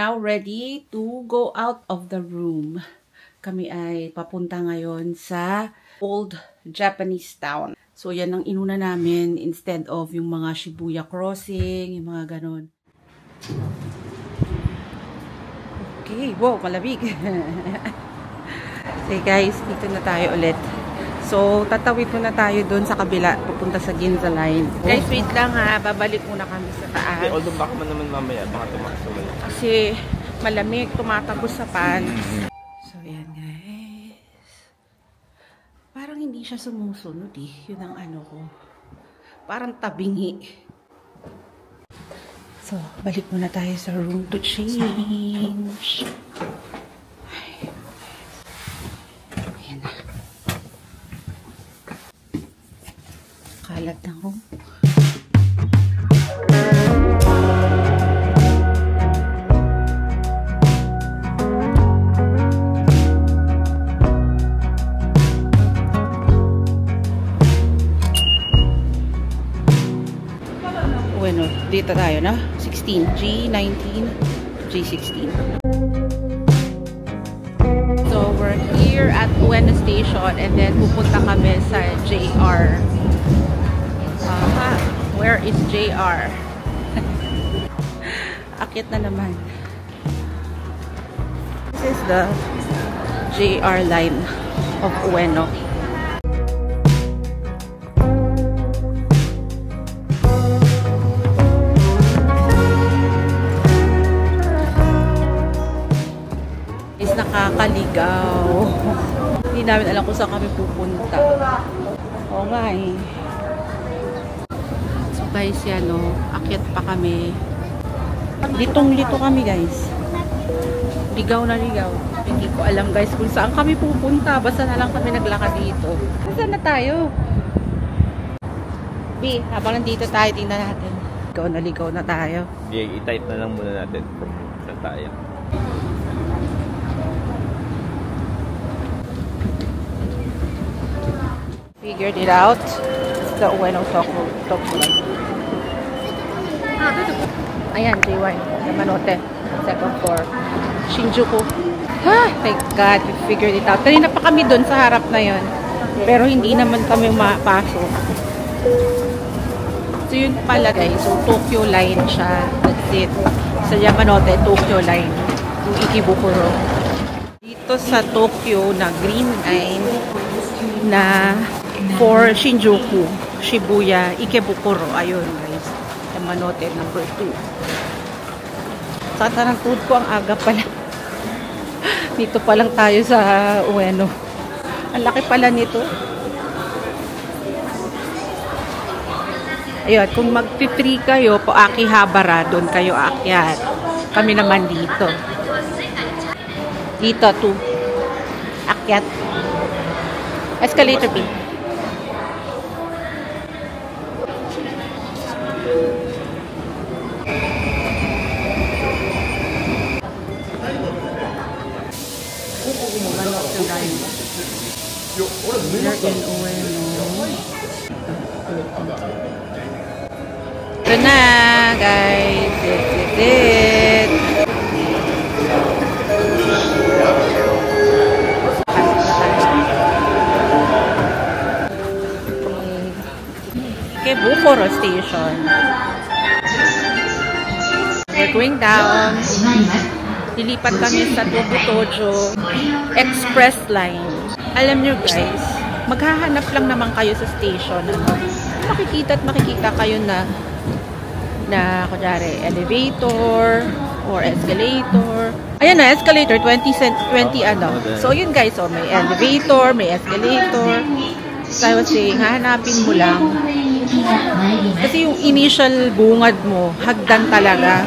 now ready to go out of the room. Kami ay papunta ngayon sa Old Japanese Town. So, yan ang inuna namin instead of yung mga Shibuya Crossing, yung mga ganon. Okay, wow, malamig. Okay guys, dito na tayo ulit. So, tatawid muna tayo doon sa kabila, pupunta sa Ginza Line. Guys, wait lang ha, babalik muna kami sa taas. Okay, although baka man naman mamaya, baka tumakas naman. Kasi malamig, tumatagos sa pants. So, yan guys. Parang hindi siya sumusunod eh. Yun ang ano ko. Parang tabingi. So, balik muna tayo sa room to change. Ayan na. Kalat na ako. Bueno, dito tayo na. 16, G19, G16. So, we're here at Ueno Station and then pupunta kami sa JR. Where is JR? Akit na naman. This is the JR line of Ueno. Nakakaligaw. Hindi namin alam kung saan kami pupunta. Oo nga eh. So guys, yan o. Akyat pa kami. Litong-lito kami guys. Ligaw na ligaw. Hindi ko alam guys kung saan kami pupunta. Basta na lang kami naglakad dito. Saan na tayo? B, habang nandito tayo, tingnan natin. Ligaw na tayo. I-type na lang muna natin. Saan tayo? Figured it out. It's the Ueno Tokyo line. Ayan, J1. Yamanote. Second floor. Shinjuku. Ah, thank God. We figured it out. Kanina pa kami doon sa harap na yon. Pero hindi naman kami mapasok. So yun pala guys. So Tokyo line siya. That's it. Sa Yamanote, Tokyo line. Yung Ikebukuro. Dito sa Tokyo na Green Line na for Shinjuku, Shibuya, Ikebukuro. Ayun guys. Yamanote number 2. Sa tarang food ko ang aga pala. Dito pa lang tayo sa Ueno. Ang laki pala nito. Ayun, kung mag-free kayo po Akihabara, doon kayo akyat. Kami naman dito. Dito to. Akyat. Escalator B. Ito na, guys. This is it. Ikebukuro Station. We're going down. Lilipat kami sa Tobu-Tojo Express Line. Alam nyo guys, maghahanap lang naman kayo sa station. Makikita kayo na kunyari, elevator or escalator. Ayan na, escalator, 20 ano. So yun guys, so may elevator, may escalator. So I was saying, hahanapin mo lang. Kasi yung initial bungad mo, hagdan talaga.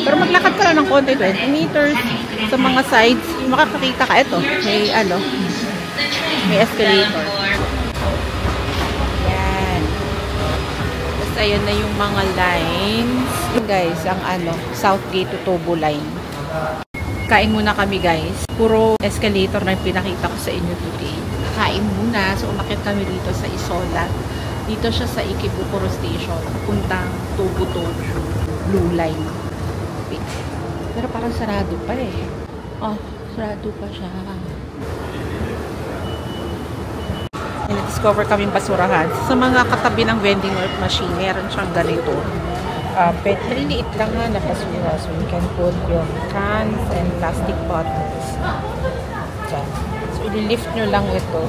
Pero maglakad ka lang ng konti, 20 meters. Sa mga sides, makakakita ka. Ito, may ano, may escalator. Yan. Tapos ayun na yung mga lines. Yung guys, ang ano, Southgate to Tobu line. Kain muna kami guys. Puro escalator na yung pinakita ko sa inyo today. Kain muna. So umakyat kami dito sa Isola. Dito siya sa Ikebukuro Station. Puntang Tobu-Tojo Blue Line. Wait. Pero parang sarado pa eh. Oh, sarado pa siya. Discover kaming basurahan. Sa mga katabi ng vending machine, meron siyang ganito. Maliliit lang ha na basura. So you can put your cans and plastic bottles. Diyan. So i-lift nyo lang ito.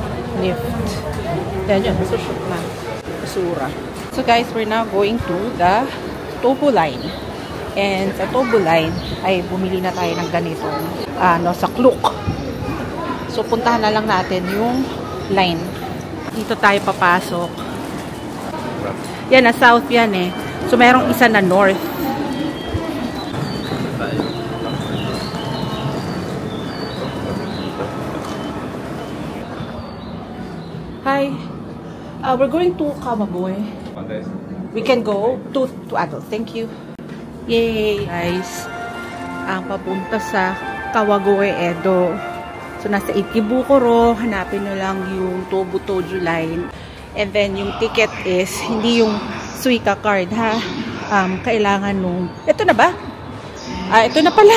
Lift. Then yun, masushoot na. Basura. So guys, we're now going to the Tobu line. And sa Tobu line, ay bumili na tayo ng ganito. Sa Klook. So puntahan na lang natin yung line. Dito tayo papasok. Yan, na south yan eh. So, merong isa na north. Hi. We're going to Kawagoe. We can go to adults. Thank you. Yay! Guys, ang papunta sa Kawagoe, Edo. So, nasa Ikebukuro, hanapin nyo lang yung Tobu Tojo line. And then, yung ticket is, hindi yung Suica card, ha? Kailangan nung... Ito na ba? Ito na pala.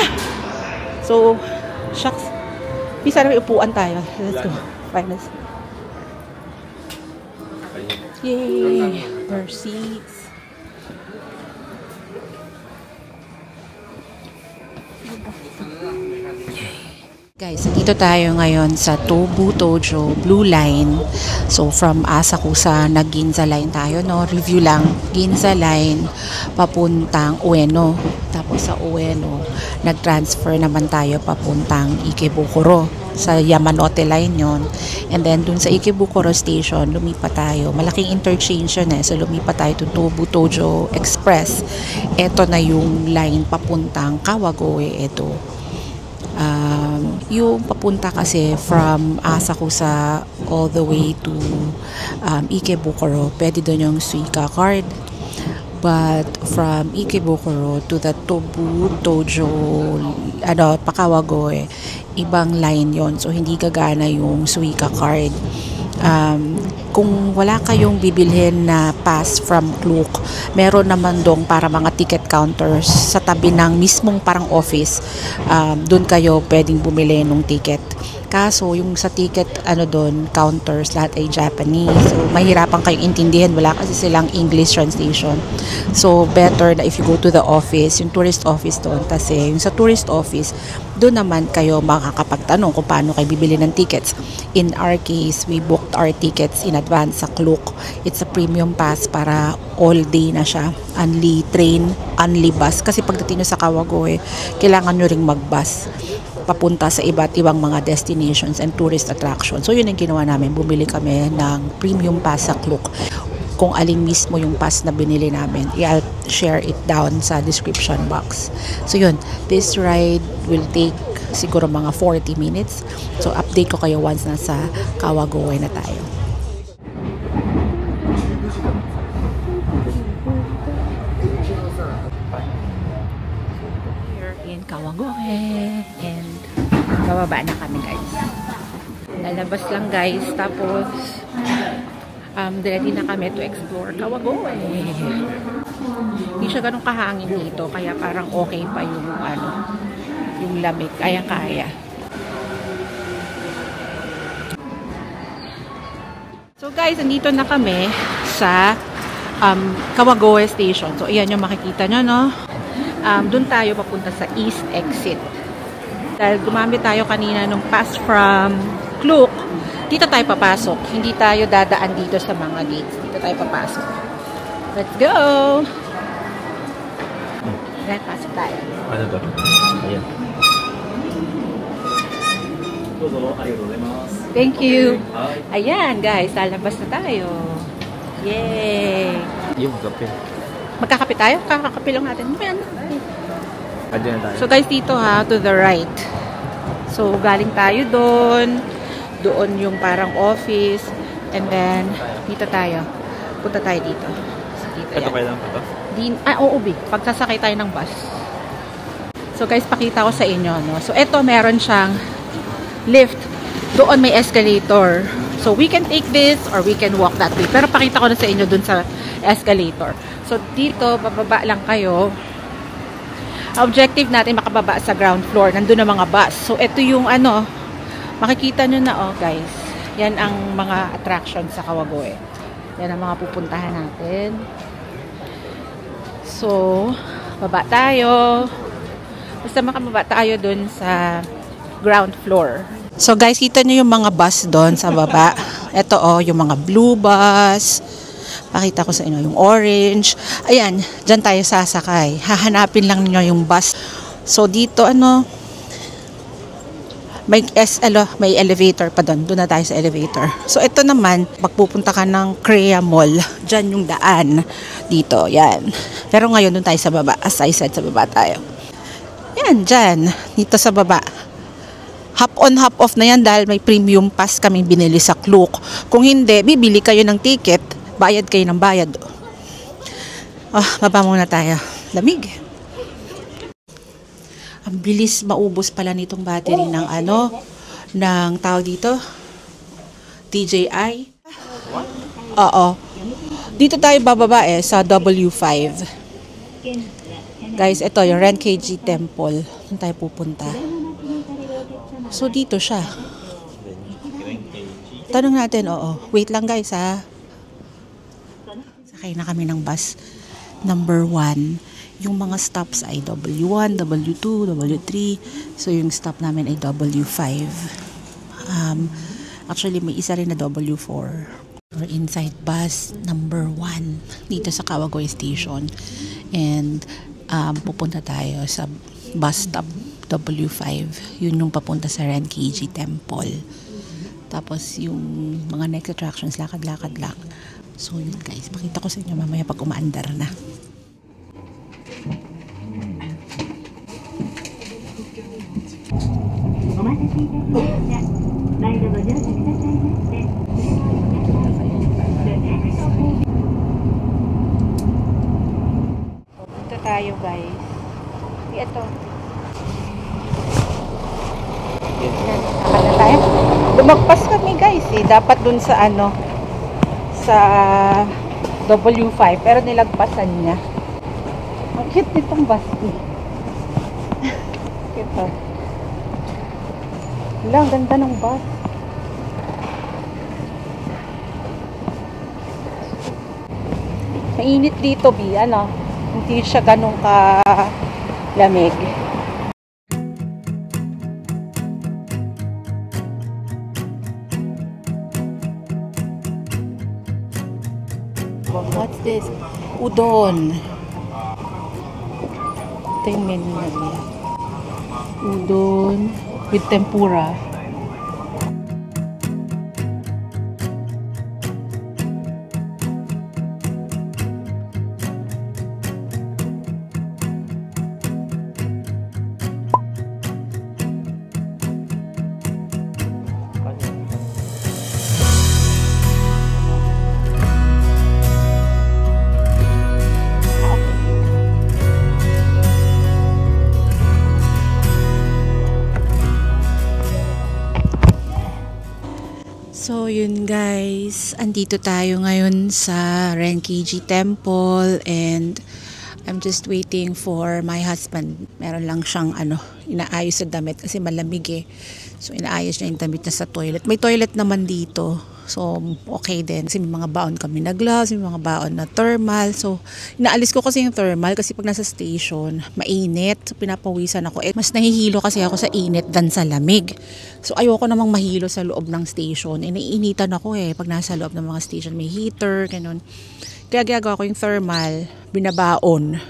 So, shucks. Bisa na may upuan tayo. Let's go. Finals. Yay! Our seats. Guys, dito tayo ngayon sa Tobu Tojo Blue Line. So, from Asakusa, nag-Ginza Line tayo, no? Review lang. Ginza Line, papuntang Ueno. Tapos sa Ueno, nag-transfer naman tayo papuntang Ikebukuro. Sa Yamanote Line yon. And then, dun sa Ikebukuro Station, lumipat tayo. Malaking interchange yun eh. So, lumipat tayo to Tobu Tojo Express. Ito na yung line papuntang Kawagoe, Edo. Yung papunta kasi from Asakusa all the way to Ikebukuro, pwede doon yung Suica card. But from Ikebukuro to the Tobu Tojo Pakawagoe, ibang line yon. So hindi gagana yung Suica card. Kung wala kayong bibilhin na pass from Klook, meron naman dong para mga ticket counters sa tabi ng mismong parang office. Doon kayo pwedeng bumili ng ticket. Kaso, yung sa ticket, doon, counters, lahat ay Japanese. So, mahirapan kayong intindihan. Wala kasi silang English translation. So, better na if you go to the office, yung tourist office doon. Kasi, yung sa tourist office, doon naman kayo makakapagtanong kung paano kayo bibili ng tickets. In our case, we booked our tickets in advance sa Klook. It's a premium pass para all day na siya. Only train, only bus. Kasi pagdating nyo sa Kawagoe, kailangan nyo ring mag-bus papunta sa iba't ibang mga destinations and tourist attractions. So, yun ang ginawa namin. Bumili kami ng premium pass sa Klook. Kung alin mismo yung pass na binili namin, I'll share it down sa description box. So, yun. This ride will take siguro mga 40 minutes. So, update ko kayo once nasa Kawagoe na tayo. Kawagoe and bababa na kami guys. Lalabas lang guys, tapos ready na kami to explore Kawagoe. Hindi siya ganun kahangin dito, kaya parang okay pa yung yung lamig, kaya. So guys, andito na kami sa Kawagoe Station. So ayan yung makikita nyo, no? Doon tayo papunta sa East Exit. Dahil gumamit tayo kanina nung pass from Klook, dito tayo papasok. Hindi tayo dadaan dito sa mga gates. Dito tayo papasok. Let's go! Ayan, pasok tayo. Ano to? Ayan. Thank you! Ayan, guys. Lalabas na tayo. Yay! Yung kape. Magkakape tayo? Kakakape lang natin. Adyan na tayo. So guys, dito ha, to the right. So galing tayo doon. Doon yung parang office. And then, dito tayo. Punta tayo dito. So, dito Ito yan. kailan pa to? Oo, Big. Pagsasakay tayo ng bus. So guys, pakita ko sa inyo, no? So eto, meron siyang lift. Doon may escalator. So we can take this or we can walk that way. Pero pakita ko na sa inyo doon sa escalator. So, dito, bababa lang kayo. Objective natin makababa sa ground floor. Nandun ang mga bus. So, ito yung ano, makikita nyo na oh guys. Yan ang mga attractions sa Kawagoe. Yan ang mga pupuntahan natin. So, baba tayo. Basta makababa tayo dun sa ground floor. So guys, kita nyo yung mga bus doon sa baba. Ito oh, yung mga blue bus. Pakita ko sa inyo yung orange. Ayan, dyan tayo sasakay. Hahanapin lang niyo yung bus. So dito ano, may elevator pa doon. Doon na tayo sa elevator. So ito naman, pagpupunta ka ng Crea Mall, dyan yung daan. Dito, yan. Pero ngayon doon tayo sa baba. As I said, sa baba tayo. Yan, dyan. Dito sa baba. Hop on, hop off na yan dahil may premium pass kaming binili sa Klook. Kung hindi, bibili kayo ng ticket. Bayad kayo ng bayad. Baba muna tayo. Lamig. Ang bilis maubos pala nitong battery ng ano, ng tawag dito, DJI. Oo. Dito tayo bababa sa W5. Guys, ito yung Renkage Temple. Saan tayo pupunta? So, dito siya. Tanong natin, oo. Wait lang guys ha. Sakay na kami ng bus number 1. Yung mga stops ay W1, W2, W3. So, yung stop namin ay W5. Actually, may isa rin na W4. We're inside bus number 1 dito sa Kawagoe Station. And, pupunta tayo sa bus stop W5. Yun yung papunta sa Renkage Temple. Tapos, yung mga next attractions, lakad-lakad lang. So, yun guys. Makita ko sa inyo mamaya pag umaandar na. Punta tayo guys. Ito. Nakala tayo. Lumagpas kami guys Dapat dun sa ano, sa W5. Pero nilagpasan niya. Ang cute nitong bus Ito. Ang ganda ng bus. Mainit dito, B. Ano? Hindi siya ganun ka lamig. What's this? Udon. Ito yung menu na niya. Udon with tempura. So, yun guys. Andito tayo ngayon sa Renkage Temple and I'm just waiting for my husband. Meron lang siyang inaayos sa damit kasi malamig So, inaayos niya yung damit na sa toilet. May toilet naman dito. So, okay din. Kasi may mga baon kami na gloves, may mga baon na thermal. So, inaalis ko kasi yung thermal kasi pag nasa station, mainit. So, pinapawisan ako. Mas nahihilo kasi ako sa init than sa lamig. So, ayoko namang mahilo sa loob ng station. Naiinitan ako pag nasa loob ng mga station. May heater, ganun. Kaya ginagawa ko yung thermal, binabaon.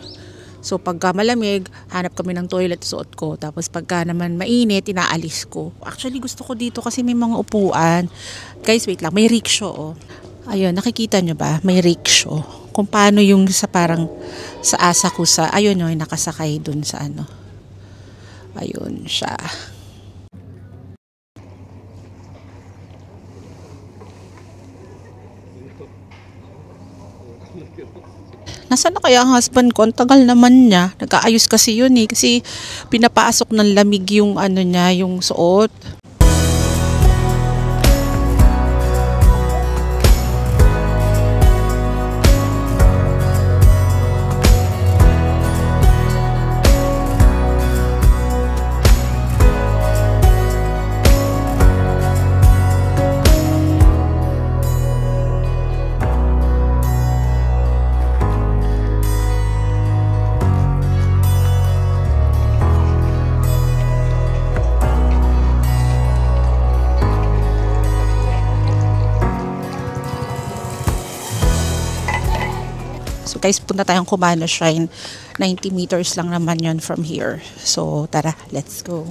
So, pagka malamig, hanap kami ng toilet, suot ko. Tapos, pagka naman mainit, inaalis ko. Actually, gusto ko dito kasi may mga upuan. Guys, wait lang. May rickshaw, Ayun, nakikita nyo ba? May rickshaw. Kung paano yung sa parang sa Asakusa. Ayun yung nakasakay dun sa Ayun siya. Nasaan na kaya ang husband ko? Ang tagal naman niya. Nag-aayos kasi yun Kasi pinapasok ng lamig yung niya, yung suot. Guys, punta tayong Kumano Shrine. 90 meters lang naman yon from here. So, tara, let's go.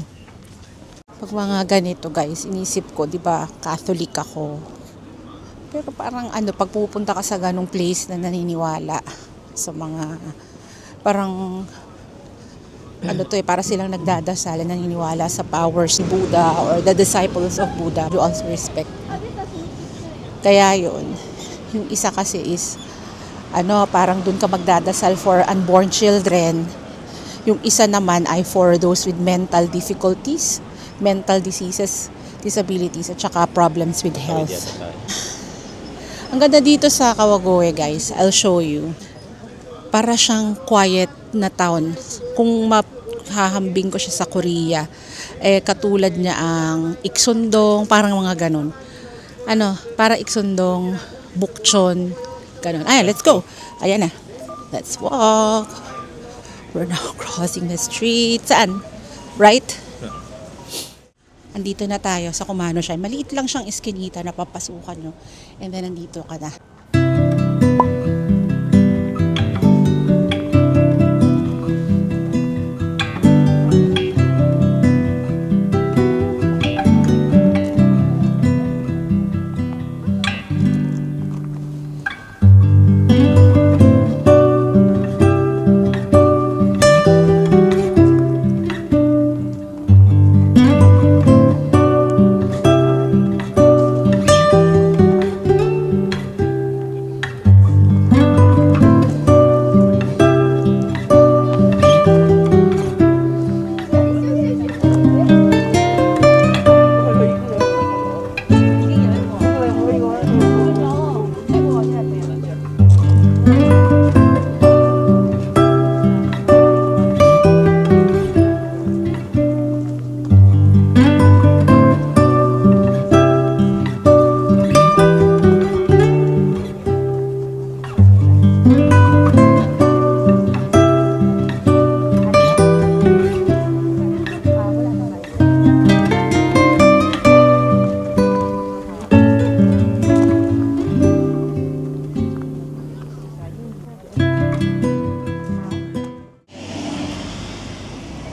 Pag mga ganito guys, inisip ko, di ba, Catholic ako. Pero parang pag pupunta ka sa ganong place na naniniwala sa mga, parang, para silang nagdadasal, naniniwala sa powers ni Buddha or the disciples of Buddha. You also respect. Kaya yun, yung isa kasi is, parang dun ka magdadasal for unborn children. Yung isa naman ay for those with mental difficulties, mental diseases, disabilities, at saka problems with health. Ang ganda dito sa Kawagoe guys, I'll show you. Para siyang quiet na town. Kung mahahambing ko siya sa Korea, katulad niya ang Iksundong, parang mga ganun. Para Iksundong, Bukchon, ganun. Let's go. Ayan na. Let's walk. We're now crossing the street. Saan? Right? Andito na tayo sa Kumano Shrine. Maliit lang siyang eskinita na papasukan nyo. And then, nandito ka na.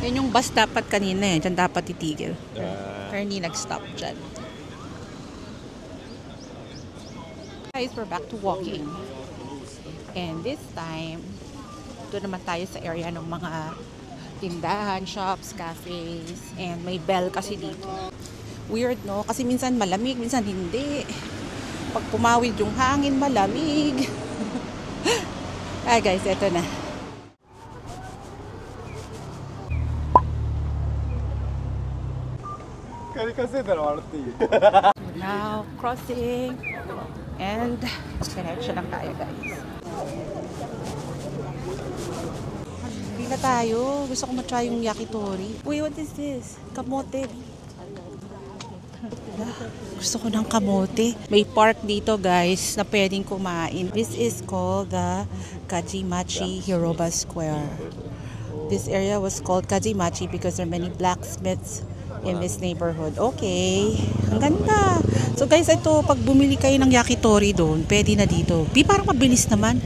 Yan yung bus dapat kanina Diyan dapat titigil. Pero hindi nag-stop dyan. Guys, we're back to walking. And this time, doon naman tayo sa area ng mga tindahan, shops, cafes. And may bell kasi dito. Weird, no? Kasi minsan malamig, minsan hindi. Pag pumawid yung hangin, malamig. Guys, eto na. Now, crossing. And, diretso lang tayo, guys. Hindi na tayo. Gusto ko matry yung yakitori. Uy, what is this? Kamote. Gusto ko ng kamote. May park dito, guys, na pwedeng kumain. This is called the Kajimachi Hiroba Square. This area was called Kajimachi because there are many blacksmiths in this neighborhood. Okay. Ang ganda. So guys, ito, pag bumili kayo ng yakitori doon, pwede na dito. Parang mabilis naman.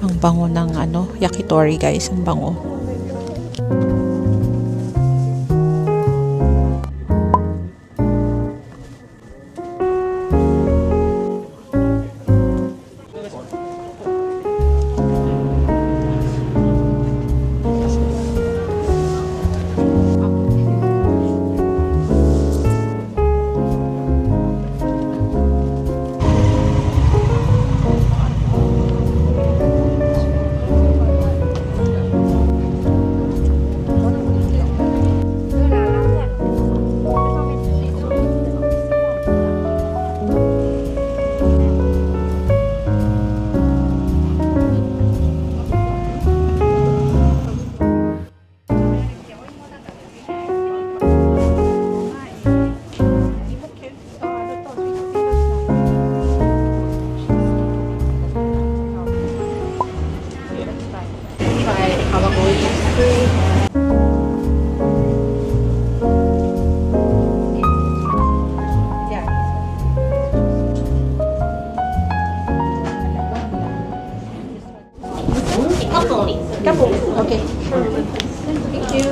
Ang bango ng yakitori guys. Ang bango. Couple. Okay. Thank you.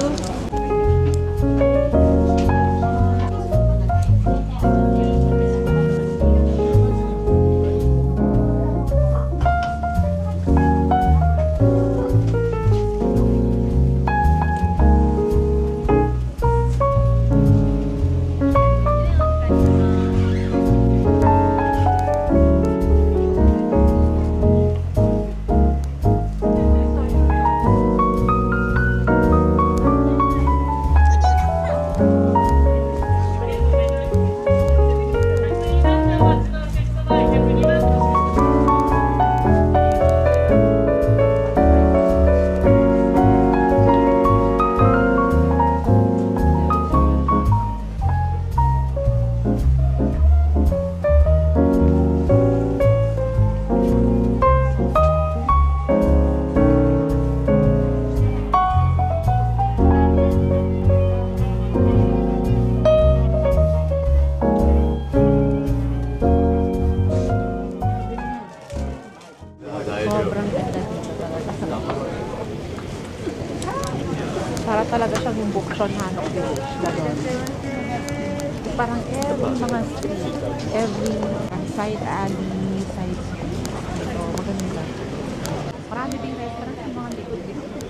Sobrang ganda dito talaga. Para talaga siyang yung Bukchon Hanok Village. Ganon. Parang every mga street, every side alley, side street. So, maganda. Marami ding restaurant yung mga likod-likod.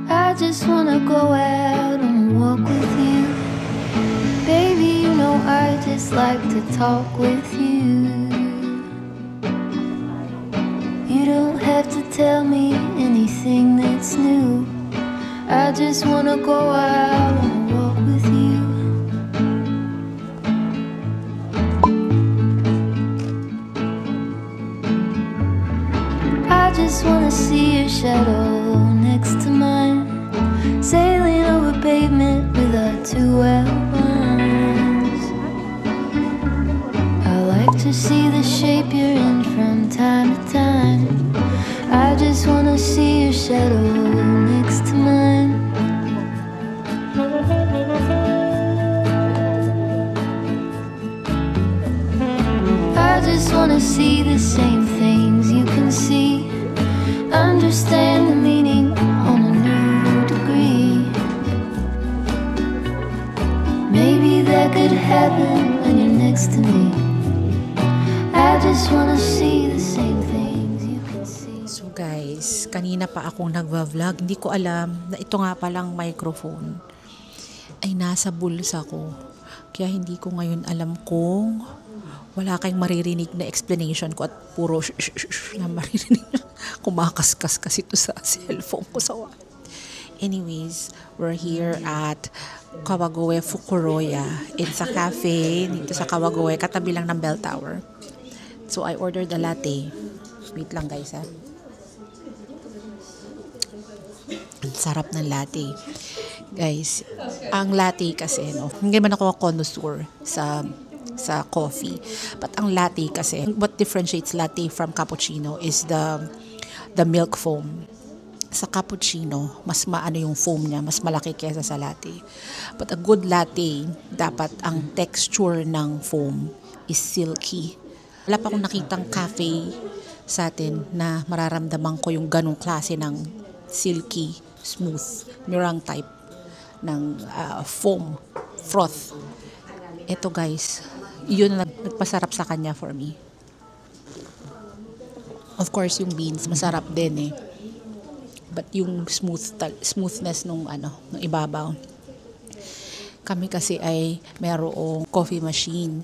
I just wanna go out and walk with you. Baby, you know I just like to talk with you. You don't have to tell me anything that's new. I just wanna go out and walk with you. I just wanna see your shadow next to mine, sailing over pavement with our two elbows. I like to see the shape you're in from time to time. I just wanna see your shadow next to mine. I just wanna see the same things you can see, understand the meaning on a new degree. Maybe that could happen when you're next to me. I just wanna see the same things you can see. So guys, kanina pa akong nagva-vlog. Hindi ko alam na ito nga palang microphone ay nasa bulsa ko. Kaya hindi ko ngayon alam kung wala kayong maririnig na explanation ko at puro na maririnig na kumakaskas kasi ito sa cellphone ko sa wall. Anyways, we're here at Kawagoe Fukuroya. It's a cafe dito sa Kawagoe, katabi lang ng Bell Tower. So I ordered a latte. Wait lang guys ha. Ang sarap ng latte. Guys, ang latte kasi, no, hindi man ako connoisseur sa coffee. But ang latte kasi, what differentiates latte from cappuccino is the milk foam. Sa cappuccino, mas maano yung foam niya, mas malaki kaysa sa latte. But a good latte, dapat ang texture ng foam is silky. Wala pa akong nakitang cafe sa atin na mararamdaman ko yung ganong klase ng silky, smooth, meringue type ng foam, froth. Ito guys, yun na nagpasarap sa kanya for me. Of course, yung beans, masarap din eh. But yung smoothness nung ibabaw. Kami kasi ay mayroong coffee machine.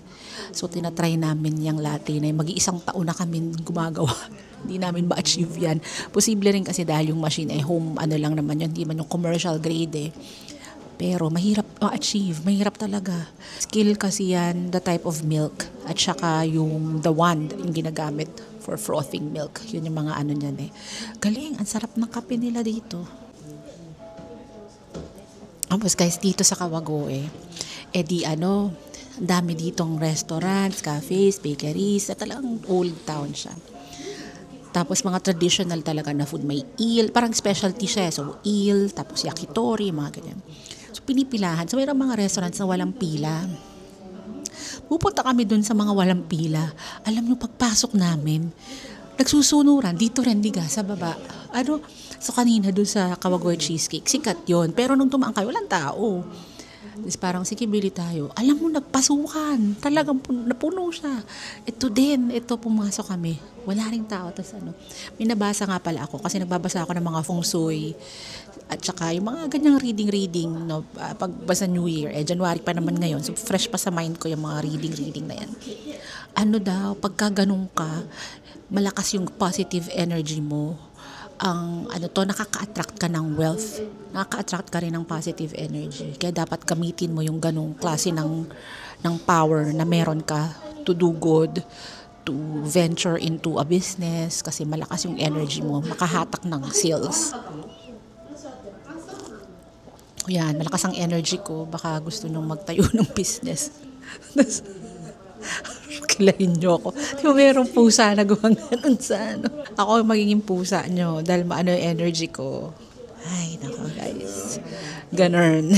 So, tinatry namin yung latte na mag-iisang taon na kami gumagawa. Hindi namin ma-achieve yan. Posible rin kasi dahil yung machine ay home, lang naman yun. Hindi man yung commercial grade eh. Pero mahirap ma-achieve. Mahirap talaga. Skill kasi yan, the type of milk. At saka yung the wand, yung ginagamit for frothing milk. Yun yung mga niyan eh. Galing, ang sarap ng kape nila dito. Tapos guys, dito sa Kawagoe, dami ditong restaurants, cafes, bakeries, at talagang old town siya. Tapos mga traditional talaga na food, may eel, parang specialty siya. So eel, tapos yakitori, mga ganyan. So pinipilahan. So mayroong mga restaurants na walang pila. Pupunta kami dun sa mga walang pila. Alam nyo, pagpasok namin, nagsusunuran, dito rin, diga, sa baba. So kanina dun sa Kawagoy Cheesecake, sikat yon. Pero nung tumaan kayo, walang tao. Tapos parang, sige, bili tayo. Alam mo, nagpasukan. Talagang napuno siya. Ito pumasok kami. Wala ring tao. Tapos may nabasa nga pala ako kasi nagbabasa ako ng mga feng shui at saka yung mga ganyang reading, no? Pagbasa New Year, January pa naman ngayon. So, fresh pa sa mind ko yung mga reading na yan. Pagka ganun ka, malakas yung positive energy mo. Nakaka-attract ka ng wealth. Nakaka-attract ka rin ng positive energy. Kaya dapat gamitin mo yung ganung klase ng power na meron ka to do good, to venture into a business, kasi malakas yung energy mo, makahatak ng sales. Yan, malakas ang energy ko. Baka gusto nung magtayo ng business. Kilahin nyo ako. Di ba mayroong pusa na gawang ganun sa Ako magiging pusa nyo dahil yung energy ko. Ay, nako guys. Ganun.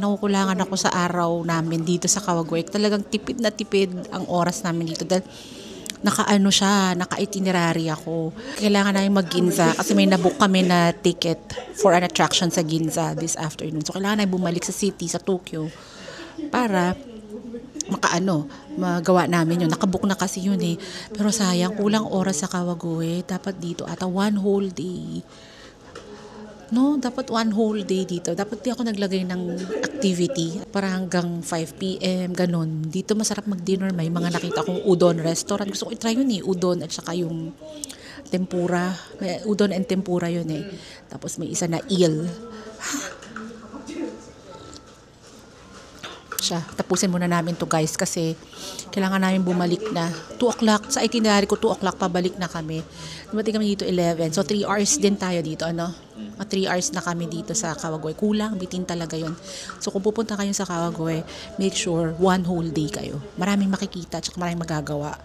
Nakukulangan ako sa araw namin dito sa Kawagoy. Talagang tipid na tipid ang oras namin dito dahil naka-itinerary ako. Kailangan namin mag-Ginza kasi may nabook kami na ticket for an attraction sa Ginza this afternoon. So kailangan namin bumalik sa city, sa Tokyo para magawa namin yun. Nakabook na kasi yun eh. Pero sayang, kulang oras sa Kawagoy. Dapat dito ata 1 whole day. No, dapat 1 whole day dito. Dapat di ako naglagay ng activity para hanggang 5 p.m. ganun. Dito masarap mag-dinner. May mga nakita kong udon restaurant. Gusto ko i-try yun eh. Udon at saka yung tempura. Udon and tempura yun eh. Tapos may isa na eel. Tapusin muna namin to guys kasi kailangan namin bumalik na 2 o'clock. Sa itinerary ko 2 o'clock pabalik na kami. Dumating kami dito 11. So 3 hours din tayo dito 3 hours na kami dito sa Kawagoy. Kulang, bitin talaga yon. So kung pupunta kayo sa Kawagoy, make sure 1 whole day kayo. Maraming makikita at maraming magagawa.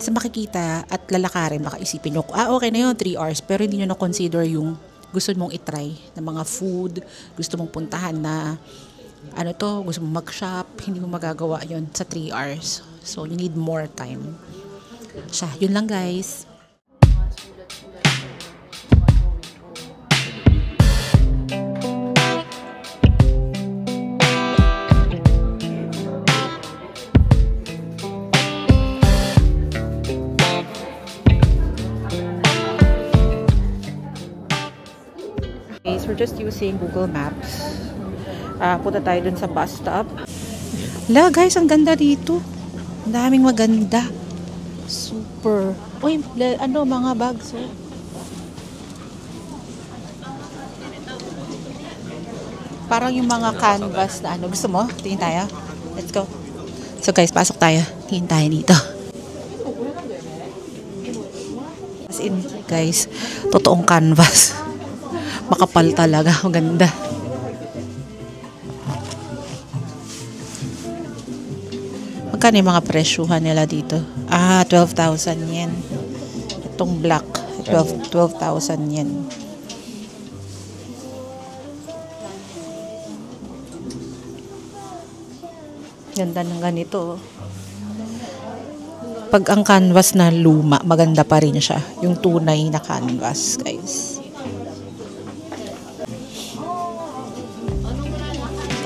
Sa makikita at lalakarin, baka isipin nyo, okay na yun 3 hours. Pero hindi nyo na-consider yung gusto mong itry na mga food, gusto mong puntahan na gusto mo mag-shop, hindi mo magagawa yon sa 3 hours. So, you need more time. Yun lang guys. Guys, we're just using Google Maps. Punta tayo dun sa bus stop. Guys, ang ganda dito. Ang daming maganda. Super. Uy, mga bags. Parang yung mga canvas na Gusto mo? Tingin tayo? Let's go. So guys, pasok tayo. Tingin tayo dito. As in, guys, totoong canvas. Makapal talaga. Ang ganda. Magkano yung mga presyuhan nila dito? 12,000 yen. Itong black, 12,000 yen. Ganda ng ganito. Pag ang canvas na luma, maganda pa rin siya. Yung tunay na canvas, guys.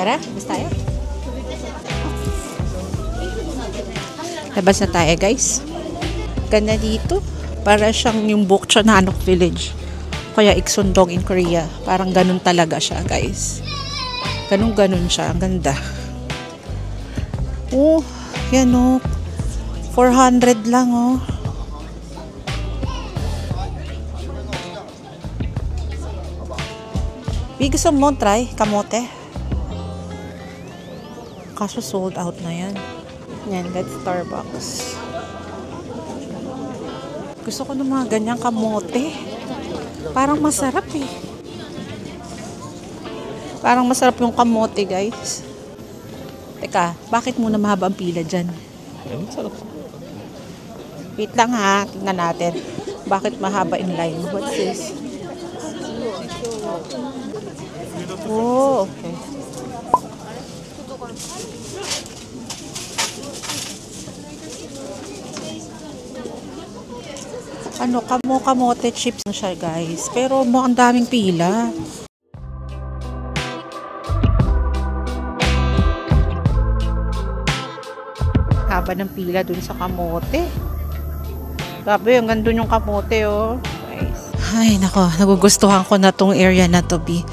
Tara, basta tayo. Labas na tayo guys. Ganda dito. Para siyang yung Bokchon Hanok Village. Kaya Iksundong in Korea. Parang ganun talaga siya guys. Ganun siya. Ang ganda. Yan 400 lang Gusto mo try kamote? Kaso sold out na yan. Yan, that's Starbucks. Gusto ko ng mga ganyang kamote. Parang masarap eh. Parang masarap yung kamote, guys. Teka, bakit muna mahaba ang pila dyan? Wait lang ha, tingnan natin. Bakit mahaba in line? What's this? Okay. Ano, kamote chips na siya, guys. Pero mukhang daming pila. Haba ng pila dun sa kamote. Grabe, hanggang dun yung kamote, oh. Guys. Ay, nako. Nagugustuhan ko na tong area na to, B.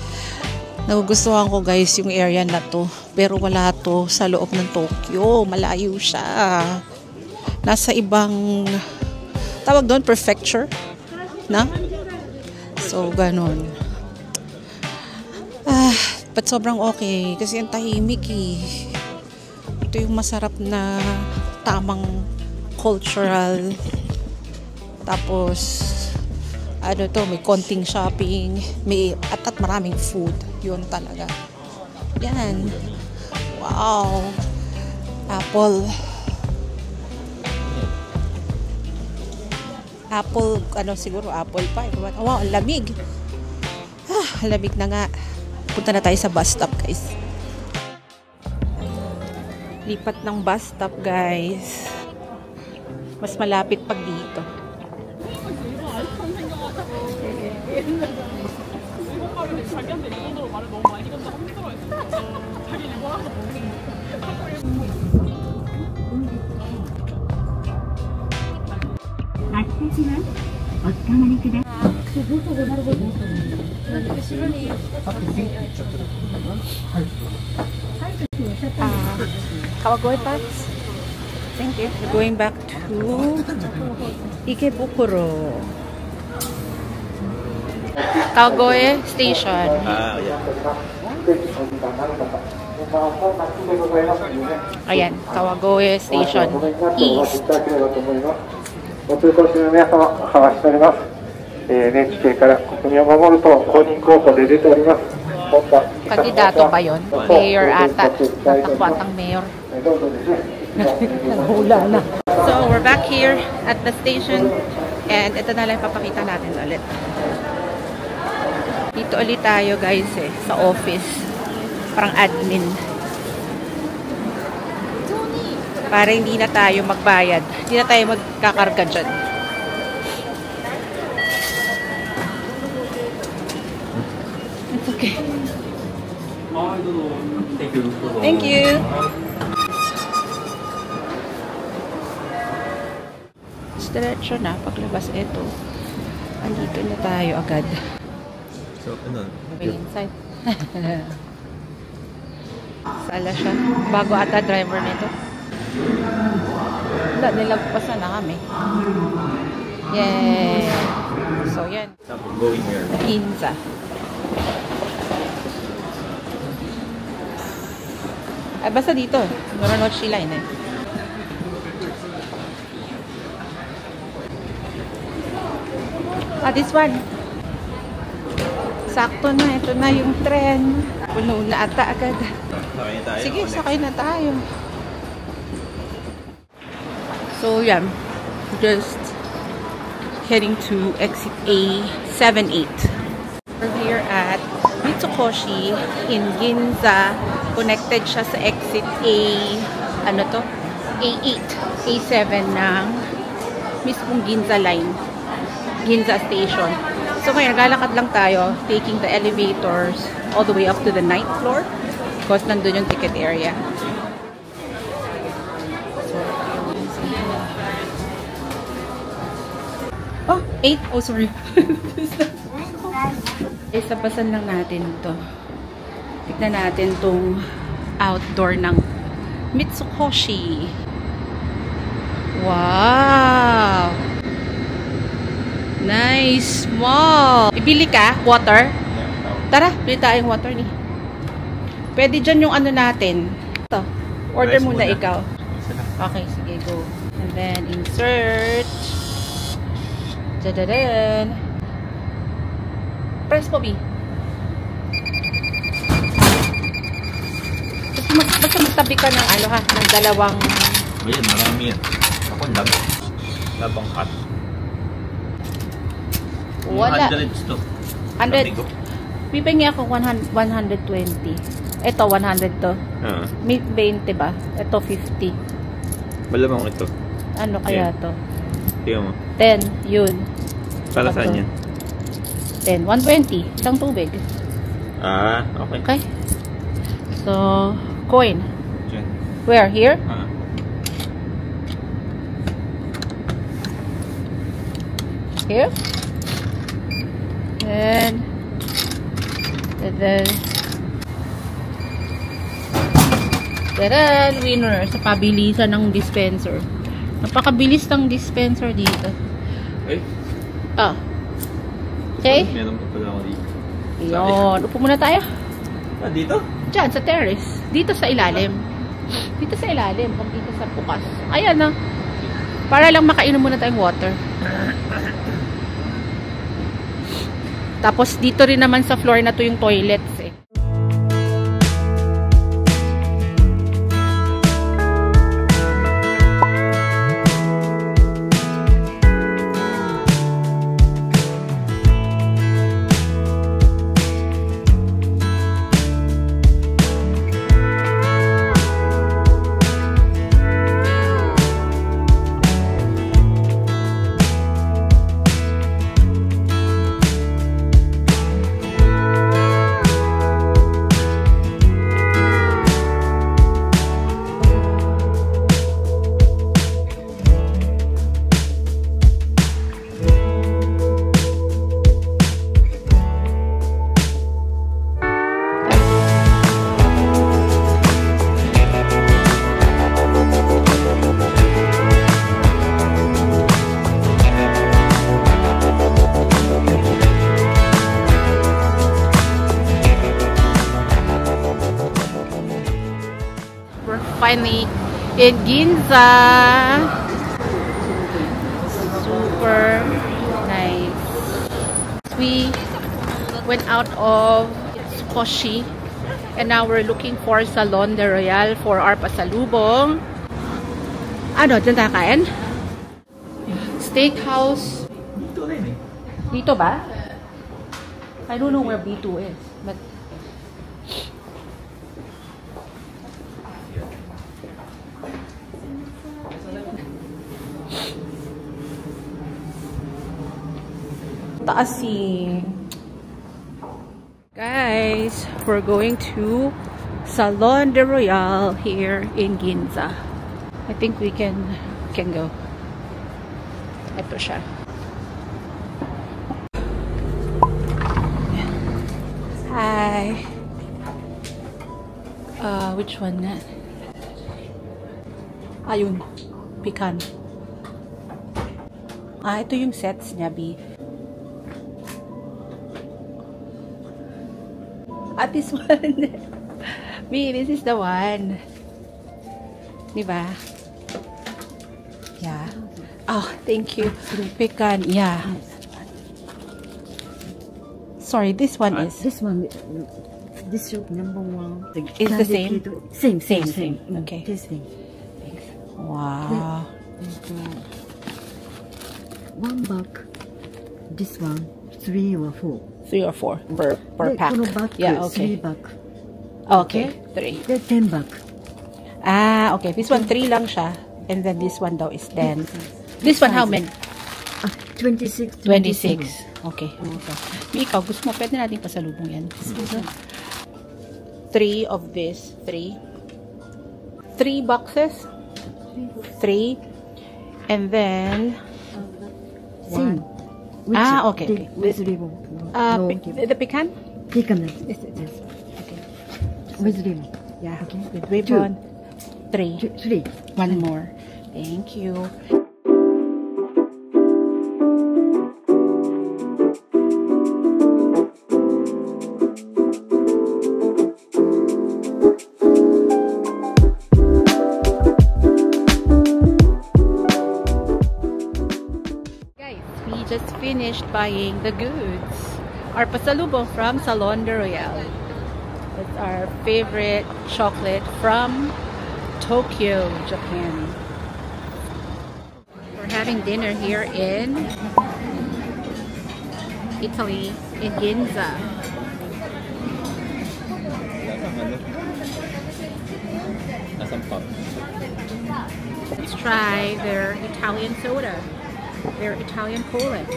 Nagugustuhan ko, guys, yung area na to. Pero wala to sa loob ng Tokyo. Malayo siya. Nasa ibang, tawag doon, prefecture. Na? So, ganun. But sobrang okay. Kasi ang tahimik, eh. Ito yung masarap na tamang cultural. Tapos, ano to, may konting shopping, may at maraming food. Yun talaga. Yan. Wow. Apple, ano siguro, apple pie. Wow, ang lamig. Lamig na nga. Punta na tayo sa bus stop, guys. Lipat ng bus stop, guys. Mas malapit pag dito. Kawagoy Pass. Thank you. We're going back to Ikebukuro. Kawagoy Station. Yeah. Ayan, Kawagoy Station East. お通行中の皆様、お話しております。NHK から国民を守ると公認候補で出ております。Kandidato ba yun? Mayor ata. Tatakbo atang mayor. Naghula na. So, we're back here at the station. And ito na lang papakita natin ulit. Dito ulit tayo, guys, sa office. Parang admin. Para hindi na tayo magbayad. Hindi na tayo magkakarga dyan. It's okay. Thank you. Diretso na. Paglabas ito. Andito na tayo agad. So, ano? Inside. Sala siya. Bago ata driver nito. Wala, nilagpasan na kami. Yay! So, yan. Going here. Ginza. Ay, basta dito. Noranochi line eh. This one. Sakto na. Ito na yung tren. Puno na ata agad. Sige, sakay na tayo. So, yeah. Just heading to exit A78. We're here at Mitsukoshi in Ginza. Connected siya sa exit A8, A7 ng mismong Ginza line. Ginza station. So, ngayon, naglalakad lang tayo, taking the elevators all the way up to the 9th floor. Because nandun yung ticket area. Oh, 8. Oh, sorry. Isapasan lang natin ito. Tignan natin tong outdoor ng Mitsukoshi. Wow! Nice! Small! Ibili ka? Water? Tara, bili tayong water ni. Pwede dyan yung ano natin. Ito. Order muna ikaw. Okay, sige, go. And then, insert. Dadadan. Press po, B. Basta magtabi ka ng ano ha, ng dalawang... Ayan, marami yan. Ako, labang cut. Wala. 100 to. 100. Pipingi ako 120. Ito, 100 to. May 20 ba? Ito, 50. Malamang ito. Ano kaya to? Tingnan mo. 10, yun. Para saan yan? Then, 120. Isang tubig. Ah, okay. Okay? So, coin. Diyan. Where? Here? Here? And then taran, winner sa pabilisan ng dispenser. Napakabilis ng dispenser dito. Eh? Ah. Okay? Meron pa pala ako dito. Yun. Upo muna tayo. Ah, dito? Diyan, sa terrace. Dito sa ilalim. Dito sa ilalim. Pag dito sa bukas. Ayan na. Para lang makainom muna tayong water. Tapos dito rin naman sa floor na to yung toilets eh. Finally in Ginza. Super nice. We went out of Koshi and now we're looking for Salon de Royal for our pasalubong. Ano, dyan kakain? Steakhouse. Dito rin eh. Dito ba? I don't know where B2 is. But taas eh. Guys, we're going to Salon de Royal here in Ginza. I think we can go. Ito siya. Hi. Which one na? Ayun. Pecan. Ito yung sets niya, B. This one. B, this is the one. Diba? Yeah. Oh, thank you. Pecan. Yeah. Sorry, this one is. This one, this shop number 1. Is the same? Same. Okay. This thing. Wow. One bag. This one, 3 or 4. 3 or 4 per pack. Yeah, okay. 3 bag. Okay, 3. 10 bag. Okay. This one 3 lang siya. And then this one daw is 10. This one how many? 26. 26. Okay. Ikaw, gusto mo, pwede natin pasalubong yan. 3 of this. 3 boxes. 3. And then Same. Okay. With ribbon. The pecan? Pecan. Yes. Okay. With ribbon. Yeah. Okay. With ribbon. 3. 3. One more. Thank you. Just finished buying the goods. Our pasalubong from Salon de Royal. It's our favorite chocolate from Tokyo, Japan. We're having dinner here in Italy, in Ginza. Let's try their Italian soda. Their Italian Poland.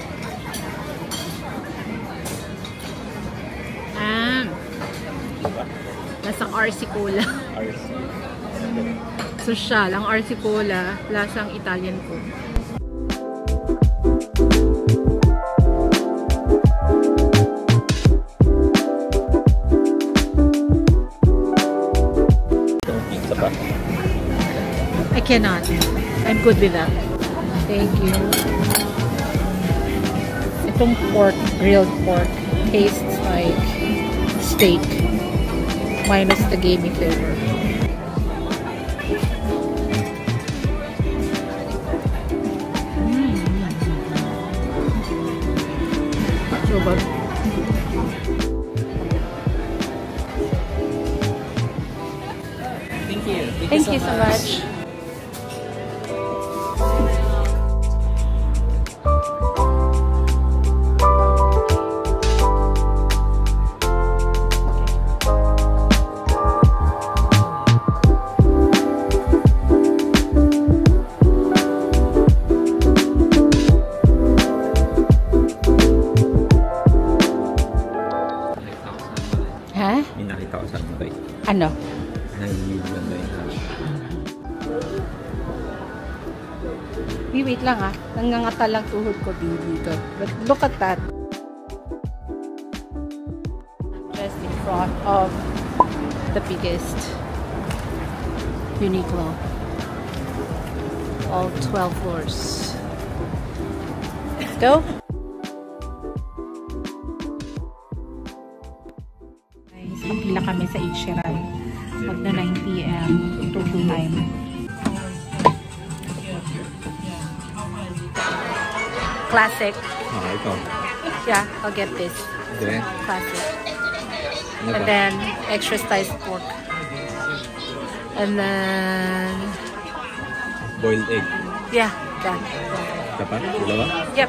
Lasang RC Cola. Social. Ang RC Cola, lasang Italian food. Pizza ba? I cannot. I'm good with that. Thank you. Itong pork, grilled pork, tastes like steak minus the gamey flavor. So good. Thank you. Thank you so much. Ha? May nakita ko sa mga Ano? nangingid lang ba yun? Wait lang ah. Nangangata lang tuhod ko dito. But look at that. Just in front of the biggest Uniqlo. All 12 floors. Let's go. Guys, pagpila kami sa Ichiran. Magna 9 PM. Tokyo time. Classic. Ito. Yeah, I'll get this. Then, Classic. ano And pa? then extra sliced pork. And then Boiled egg. yeah, that. Ito pa? Dalawa? Yep.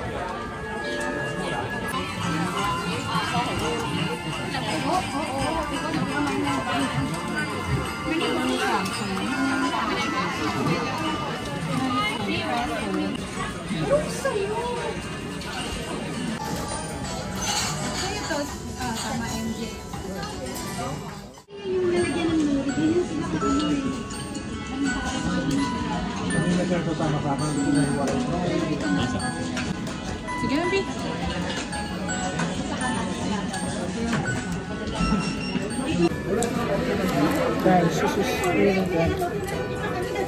Sige na, B. Guys, this is really good.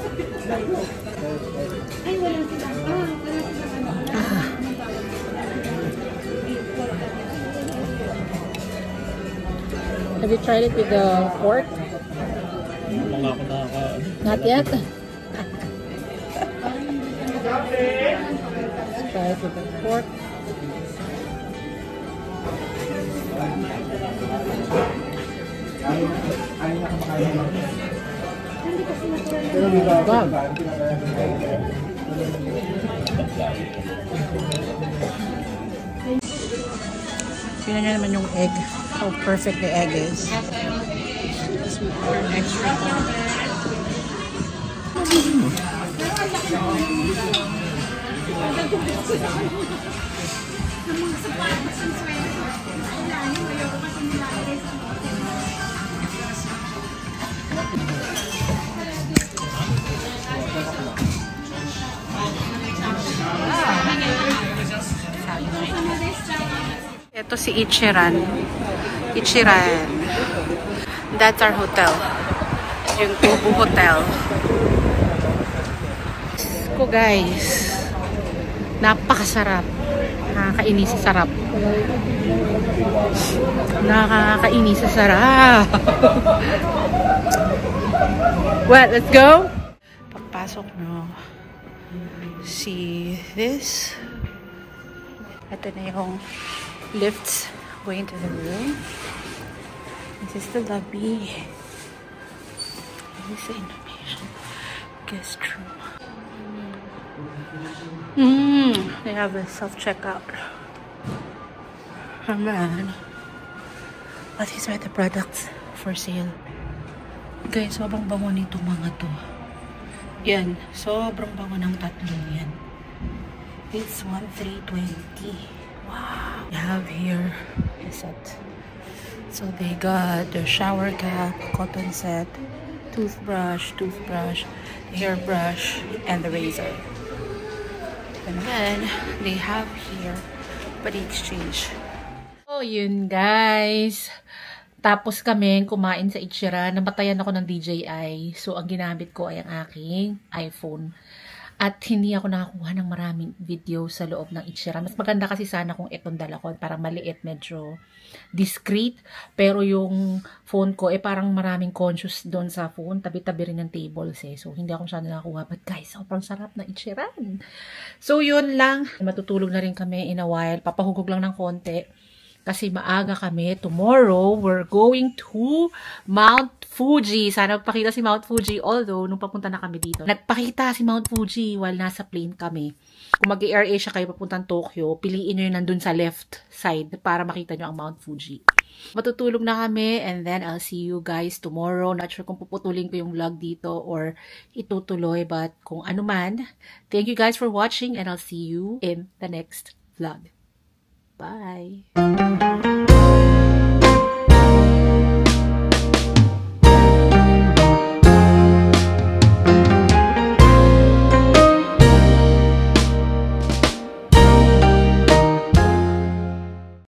Have you tried it with the pork? Not yet? Let's try it with the pork. Wow. Tingnan nyo naman yung egg. How perfect the egg is. Extra. Ito si Ichiran. Ichiran. That's our hotel. Yung Tubu Hotel. Ko guys. Napakasarap. Nakakainis sa sarap. Nakakainis sa sarap. What? Let's go? Pagpasok nyo. See this? Ito na yung lifts going to the room. This is the lobby. This is the information guest room. They have a self-checkout. Oh man. But these are the products for sale. Guys, sobrang bango nito mga to. Yan. Sobrang bango ng tatlo yan. It's 1,320. Wow. We have here is at So they got the shower cap, cotton set, toothbrush, hairbrush, and the razor. And then they have here body exchange. So yun guys. Tapos kami kumain sa Ichira. Namatayan ako ng DJI. So ang ginamit ko ay ang aking iPhone. At hindi ako nakakuha ng maraming video sa loob ng Ichira. Mas maganda kasi sana kung itong dala ko. Parang maliit, medyo discreet. Pero yung phone ko, parang maraming conscious doon sa phone. Tabi-tabi rin yung tables eh. So, hindi ako masyado nakakuha. But guys, sobrang sarap na Ichiran. So, yun lang. Matutulog na rin kami in a while. Papahugog lang ng konti. Kasi maaga kami. Tomorrow, we're going to Mount Fuji. Sana magpakita si Mount Fuji. Although, nung papunta na kami dito, nagpakita si Mount Fuji while nasa plane kami. Kung mag-Air Asia kayo papuntang Tokyo, piliin nyo yun nandun sa left side para makita nyo ang Mount Fuji. Matutulog na kami and then I'll see you guys tomorrow. Not sure kung puputulin ko yung vlog dito or itutuloy. But kung ano man, thank you guys for watching and I'll see you in the next vlog. Bye!